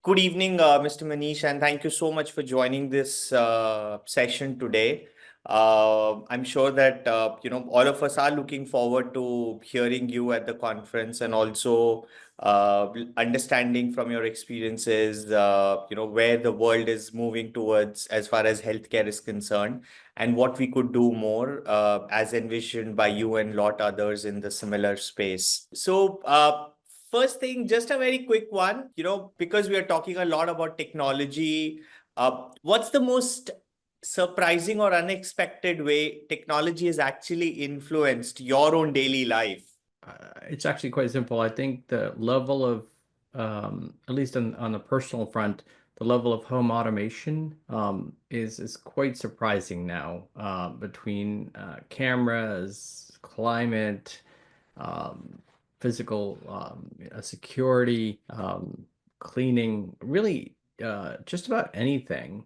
Good evening, Mr. Manish, and thank you so much for joining this session today. I'm sure that all of us are looking forward to hearing you at the conference and also understanding from your experiences, where the world is moving towards as far as healthcare is concerned, and what we could do more as envisioned by you and lot others in the similar space. First thing, just a very quick one, because we are talking a lot about technology, what's the most surprising or unexpected way technology has actually influenced your own daily life? It's actually quite simple. I think the level of, at least on the personal front, the level of home automation is quite surprising now. Between cameras, climate, um, physical security, cleaning, really just about anything.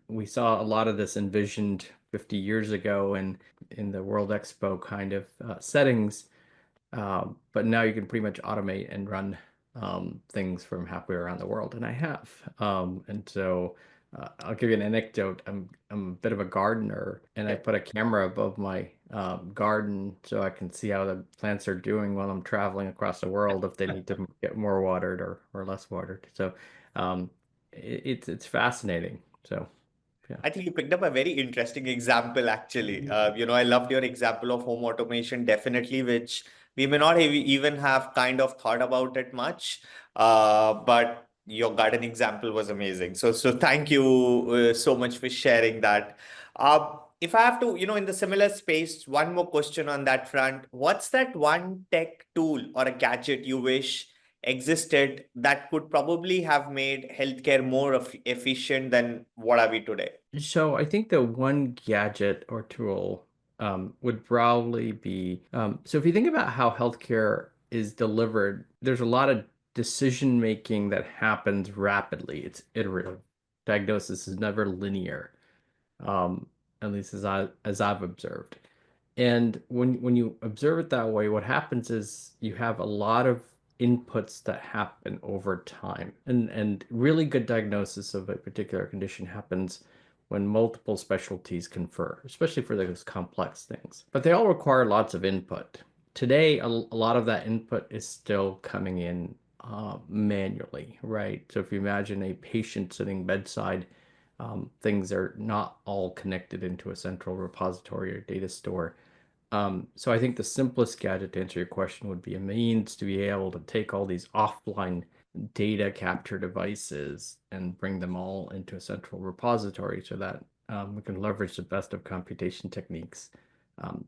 We saw a lot of this envisioned 50 years ago in the World Expo kind of settings, but now you can pretty much automate and run things from halfway around the world, and I have. And so I'll give you an anecdote. I'm a bit of a gardener, and I Okay. put a camera above my garden so I can see how the plants are doing while I'm traveling across the world if they need to get more watered or less watered. So it's fascinating. So yeah. I think you picked up a very interesting example, actually. I loved your example of home automation, definitely, which we may not even have kind of thought about it much. But your garden example was amazing. So thank you so much for sharing that. If I have to, in the similar space, one more question on that front. What's that one tech tool or a gadget you wish existed that could probably have made healthcare more efficient than what are we today? So I think the one gadget or tool would probably be so if you think about how healthcare is delivered, there's a lot of decision making that happens rapidly. It's iterative. Diagnosis is never linear, um, at least as I've observed. And when you observe it that way, what happens is you have a lot of inputs that happen over time. And really good diagnosis of a particular condition happens when multiple specialties confer, especially for those complex things. But they all require lots of input. Today, a lot of that input is still coming in manually, right? So if you imagine a patient sitting bedside, things are not all connected into a central repository or data store. So I think the simplest gadget to answer your question would be a means to be able to take all these offline data capture devices and bring them all into a central repository so that we can leverage the best of computation techniques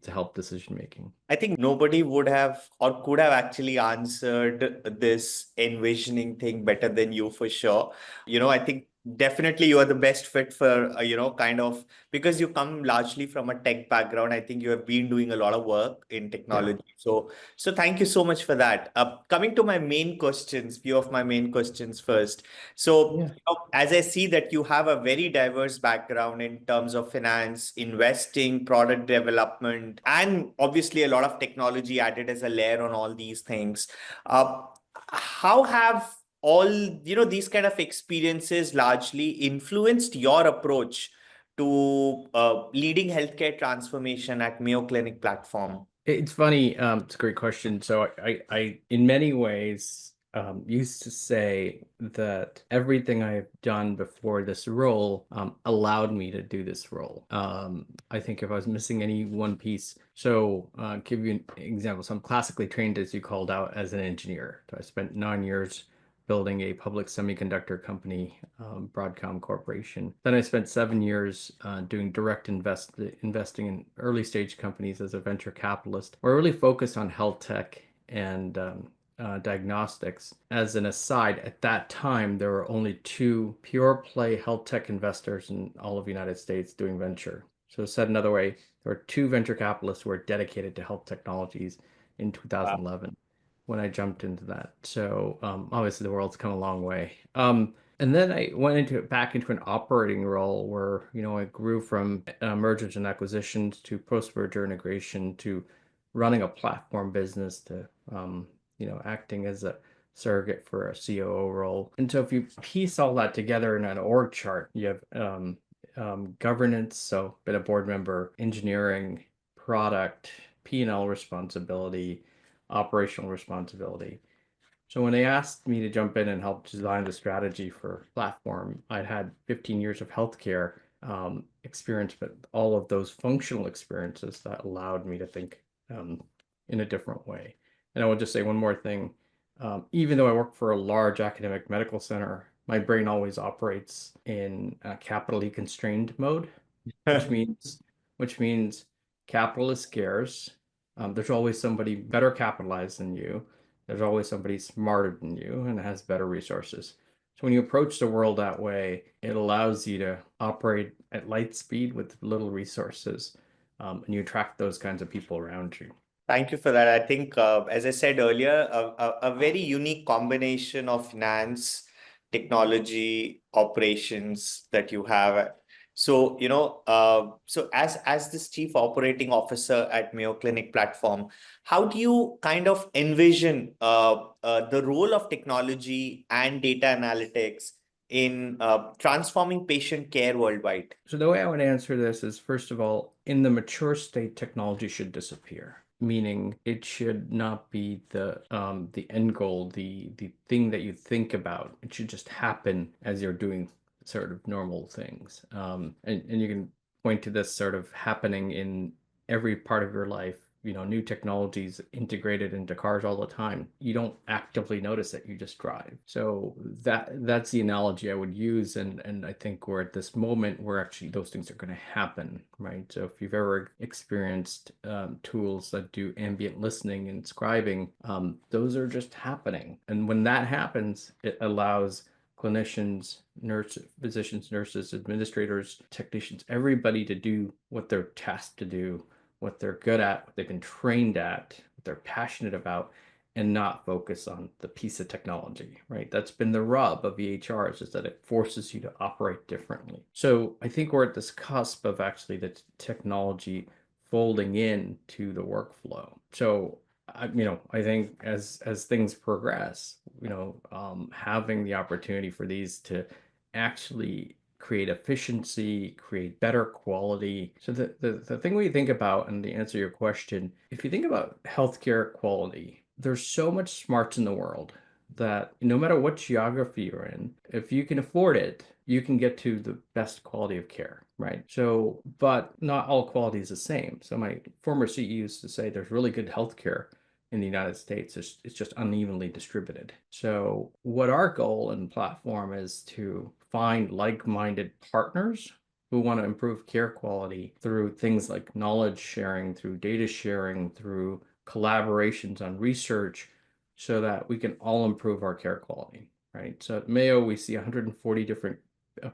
to help decision making. I think nobody would have or could have actually answered this envisioning thing better than you for sure. I think definitely you are the best fit for, kind of because you come largely from a tech background. I think you have been doing a lot of work in Yeah. technology. So thank you so much for that. Coming to my main questions, few of my main questions first. So, Yeah. as I see that you have a very diverse background in terms of finance, investing, product development, and obviously a lot of technology added as a layer on all these things. Uh, how have all, these kind of experiences largely influenced your approach to leading healthcare transformation at Mayo Clinic Platform? It's funny. It's a great question. So I in many ways, used to say that everything I've done before this role, allowed me to do this role. I think if I was missing any one piece, so give you an example. So I'm classically trained, as you called out, as an engineer. So I spent 9 years building a public semiconductor company, Broadcom Corporation. Then I spent 7 years doing investing in early stage companies as a venture capitalist, where I really focused on health tech and diagnostics. As an aside, at that time, there were only two pure play health tech investors in all of the United States doing venture. So said another way, there were two venture capitalists who were dedicated to health technologies in 2011 when I jumped into that. So obviously the world's come a long way. And then I went back into an operating role where, I grew from mergers and acquisitions to post-merger integration to running a platform business to, acting as a surrogate for a COO role. And so if you piece all that together in an org chart, you have governance, so been a board member, engineering, product, P&L responsibility, operational responsibility. So when they asked me to jump in and help design the strategy for platform, I'd had 15 years of healthcare experience, but all of those functional experiences that allowed me to think in a different way. And I will just say one more thing. Even though I work for a large academic medical center, my brain always operates in a capitally constrained mode, which means which means capital is scarce. There's always somebody better capitalized than you. There's always somebody smarter than you and has better resources. So when you approach the world that way, it allows you to operate at light speed with little resources, and you attract those kinds of people around you. Thank you for that. I think, as I said earlier, a very unique combination of finance, technology, operations that you have. So, so as this chief operating officer at Mayo Clinic Platform, how do you kind of envision the role of technology and data analytics in transforming patient care worldwide? So the way I would answer this is, first of all, in the mature state, technology should disappear, meaning it should not be the end goal, the thing that you think about. It should just happen as you're doing sort of normal things. And you can point to this sort of happening in every part of your life. New technologies integrated into cars all the time. You don't actively notice it, you just drive. So that's the analogy I would use. And I think we're at this moment where actually those things are going to happen, right? So if you've ever experienced tools that do ambient listening and scribing, those are just happening. And when that happens, it allows clinicians, physicians, nurses, administrators, technicians, everybody to do what they're tasked to do, what they're good at, what they've been trained at, what they're passionate about, and not focus on the piece of technology, right? That's been the rub of EHRs, is that it forces you to operate differently. So I think we're at this cusp of actually the technology folding in to the workflow. So I think as things progress, having the opportunity for these to actually create efficiency, create better quality. So the thing we think about, and to answer your question, if you think about healthcare quality, there's so much smarts in the world that no matter what geography you're in, if you can afford it, you can get to the best quality of care, right? So, but not all quality is the same. So my former CEO used to say there's really good healthcare in the United States. It's just unevenly distributed. So what our goal and platform is to find like-minded partners who want to improve care quality through things like knowledge sharing, through data sharing, through collaborations on research, so that we can all improve our care quality, right? So at Mayo, we see 140 different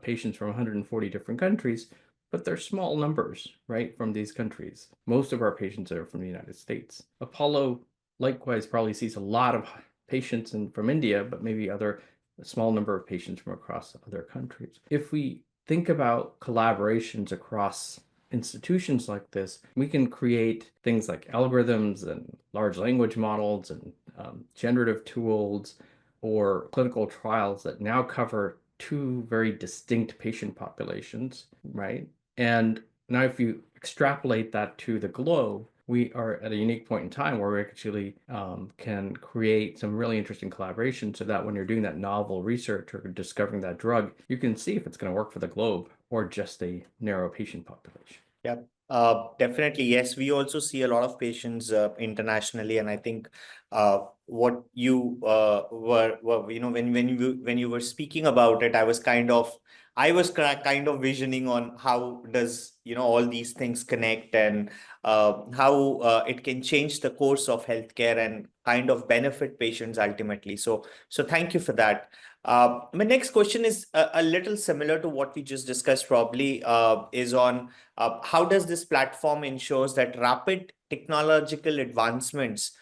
patients from 140 different countries, but they're small numbers, right, from these countries. Most of our patients are from the United States. Apollo likewise probably sees a lot of patients from India, but maybe a small number of patients from across other countries. If we think about collaborations across institutions like this, we can create things like algorithms and large language models and generative tools or clinical trials that now cover two very distinct patient populations, right? And now if you extrapolate that to the globe, we are at a unique point in time where we actually can create some really interesting collaboration, so that when you're doing that novel research or discovering that drug, you can see if it's going to work for the globe or just a narrow patient population. Yeah, definitely. Yes, we also see a lot of patients internationally, and I think what you were when you were speaking about it, I was kind of visioning on how does all these things connect, and how it can change the course of healthcare and kind of benefit patients ultimately. So thank you for that. My next question is a little similar to what we just discussed, probably is on how does this platform ensures that rapid technological advancements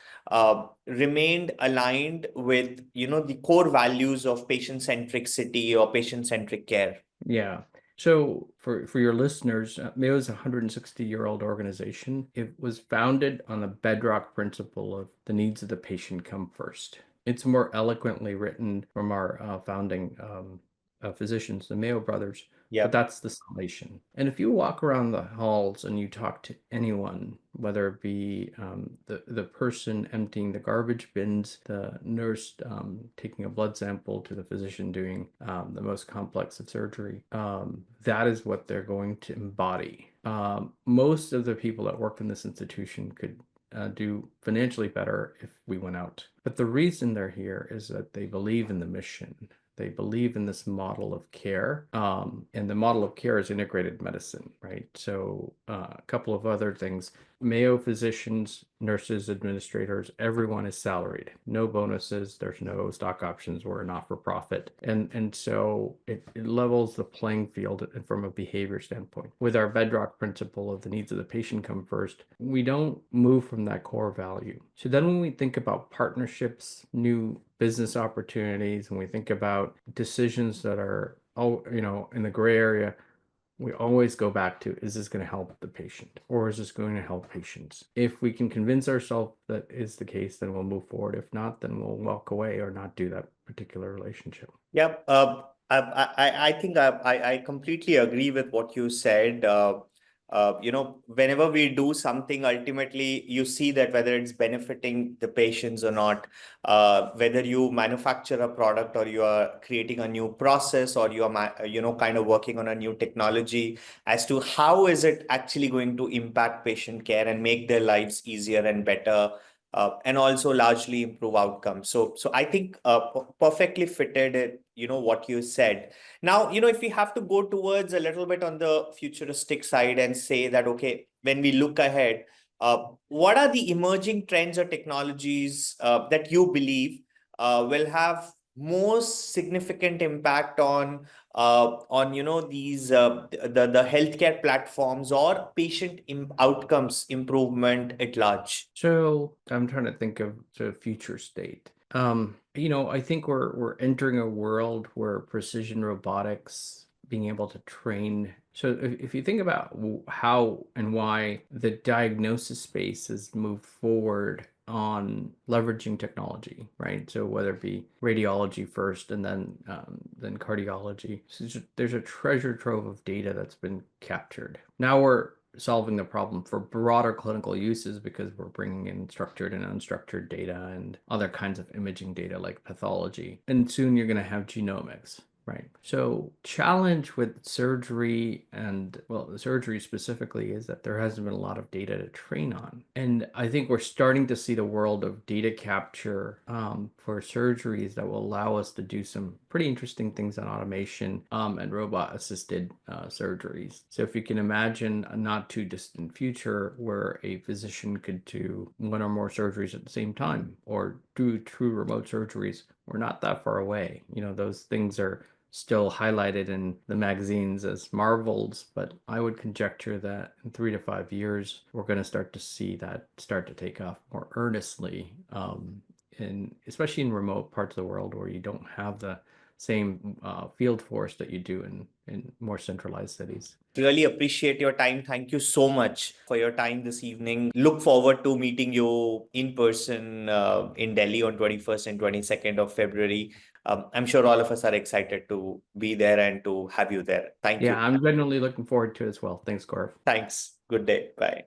remained aligned with the core values of patient centricity or patient centric care? Yeah. So for your listeners, Mayo is a 160-year-old organization. It was founded on the bedrock principle of the needs of the patient come first. It's more eloquently written from our founding physicians, the Mayo brothers, but Yep. that's the summation. And if you walk around the halls and you talk to anyone, whether it be the person emptying the garbage bins, the nurse taking a blood sample, to the physician doing the most complex of surgery, that is what they're going to embody. Most of the people that work in this institution could do financially better if we went out. But the reason they're here is that they believe in the mission. They believe in this model of care, and the model of care is integrated medicine, right? So a couple of other things. Mayo physicians, nurses, administrators, everyone is salaried. No bonuses. There's no stock options. We're not for profit. And so it levels the playing field from a behavior standpoint. With our bedrock principle of the needs of the patient come first, we don't move from that core value. So then when we think about partnerships, new business opportunities, and we think about decisions that are, in the gray area, we always go back to, is this going to help the patient or is this going to help patients? If we can convince ourselves that is the case, then we'll move forward. If not, then we'll walk away or not do that particular relationship. Yep. I think I completely agree with what you said. Whenever we do something, ultimately you see that whether it's benefiting the patients or not, whether you manufacture a product or you are creating a new process or you are, kind of working on a new technology, as to how is it actually going to impact patient care and make their lives easier and better, and also largely improve outcomes. So I think perfectly fitted it, what you said. Now, if we have to go towards a little bit on the futuristic side and say that, okay, when we look ahead, what are the emerging trends or technologies that you believe will have most significant impact on these the healthcare platforms or patient outcomes improvement at large? So I'm trying to think of the future state. I think we're entering a world where precision robotics, being able to train. So if you think about how and why the diagnosis space has moved forward on leveraging technology, right? So whether it be radiology first and then cardiology, so there's a treasure trove of data that's been captured. Now we're solving the problem for broader clinical uses because we're bringing in structured and unstructured data and other kinds of imaging data like pathology. And soon you're going to have genomics. Right. So challenge with surgery and, well, the surgery specifically is that there hasn't been a lot of data to train on. And I think we're starting to see the world of data capture for surgeries that will allow us to do some pretty interesting things on automation and robot assisted surgeries. So if you can imagine a not too distant future where a physician could do one or more surgeries at the same time or do true remote surgeries, we're not that far away. Those things are still highlighted in the magazines as marvels, but I would conjecture that in 3 to 5 years, we're going to start to see that start to take off more earnestly, especially in remote parts of the world where you don't have the same field force that you do in more centralized cities. Really appreciate your time. Thank you so much for your time this evening. Look forward to meeting you in person in Delhi on 21st and 22nd of February. I'm sure all of us are excited to be there and to have you there. Thank Yeah, you. I'm genuinely looking forward to it as well. Thanks, Gaurav. Thanks. Good day. Bye.